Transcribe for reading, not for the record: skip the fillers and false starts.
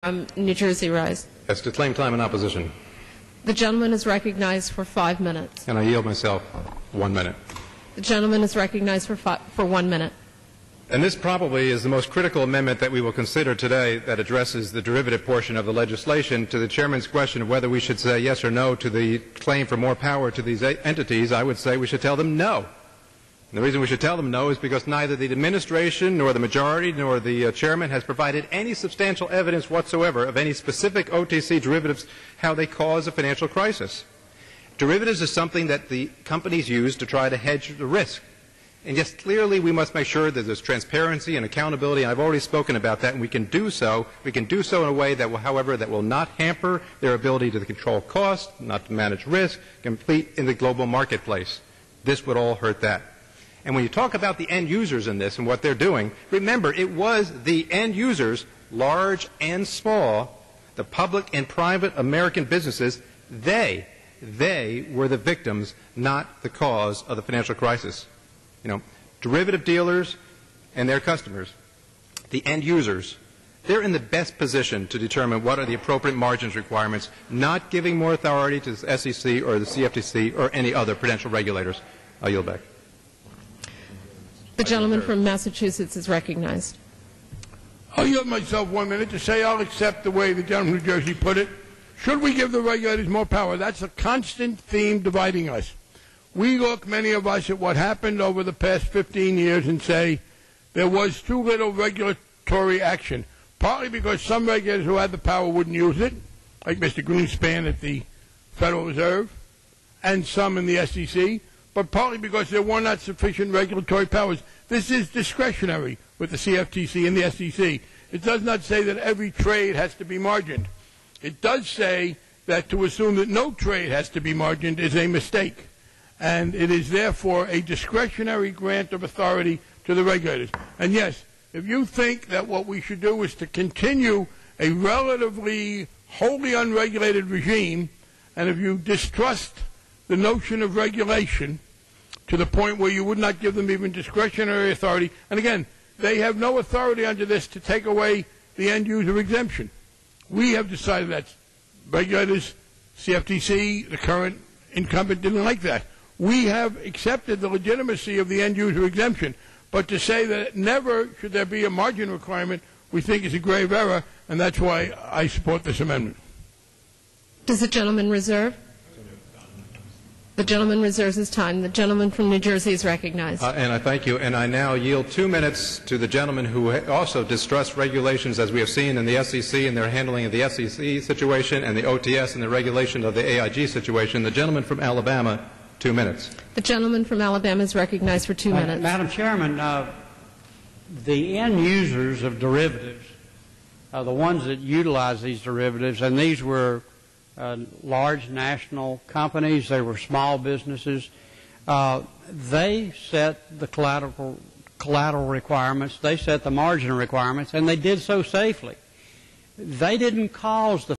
New Jersey rise. Yes, to claim time in opposition. The gentleman is recognized for 5 minutes. And I yield myself 1 minute. The gentleman is recognized for 1 minute. And this probably is the most critical amendment that we will consider today that addresses the derivative portion of the legislation. To the Chairman's question of whether we should say yes or no to the claim for more power to these entities, I would say we should tell them no. And the reason we should tell them no is because neither the administration nor the majority nor the chairman has provided any substantial evidence whatsoever of any specific O.T.C. derivatives, how they cause a financial crisis. Derivatives is something that the companies use to try to hedge the risk. And yes, clearly we must make sure that there's transparency and accountability. I've already spoken about that, and we can do so. We can do so in a way that will, however, that will not hamper their ability to control cost, not to manage risk, compete in the global marketplace. This would all hurt that. And when you talk about the end users in this and what they're doing, remember, it was the end users, large and small, the public and private American businesses, they were the victims, not the cause of the financial crisis. You know, derivative dealers and their customers, the end users, they're in the best position to determine what are the appropriate margins requirements, not giving more authority to the s.E.C. or the c.F.T.C. or any other prudential regulators. I'll yield back. The gentleman from Massachusetts is recognized. I'll yield myself 1 minute to say I'll accept the way the gentleman from New Jersey put it. Should we give the regulators more power? That's a constant theme dividing us. We look, many of us, at what happened over the past 15 years and say there was too little regulatory action, partly because some regulators who had the power wouldn't use it, like Mr. Greenspan at the Federal Reserve, and some in the S.E.C., but partly because there were not sufficient regulatory powers. This is discretionary with the c.F.T.C. and the S.E.C. It does not say that every trade has to be margined. It does say that to assume that no trade has to be margined is a mistake, and it is therefore a discretionary grant of authority to the regulators. And yes, if you think that what we should do is to continue a relatively wholly unregulated regime, and if you distrust the notion of regulation to the point where you would not give them even discretionary authority. And again, they have no authority under this to take away the end user exemption. We have decided that regulators, c.F.T.C., the current incumbent, didn't like that. We have accepted the legitimacy of the end user exemption. But to say that never should there be a margin requirement, we think is a grave error, and that's why I support this amendment. Does the gentleman reserve? The gentleman reserves his time. The gentleman from New Jersey is recognized. And I thank you. And I now yield 2 minutes to the gentleman who also distrusts regulations, as we have seen in the S.E.C. and their handling of the S.E.C. situation and the O.T.S. and the regulation of the AIG situation. The gentleman from Alabama, 2 minutes. The gentleman from Alabama is recognized for 2 minutes. Madam Chairman, the end users of derivatives, the ones that utilize these derivatives, and these were large national companies, they were small businesses, they set the collateral requirements, they set the margin requirements, and they did so safely. They didn't cause the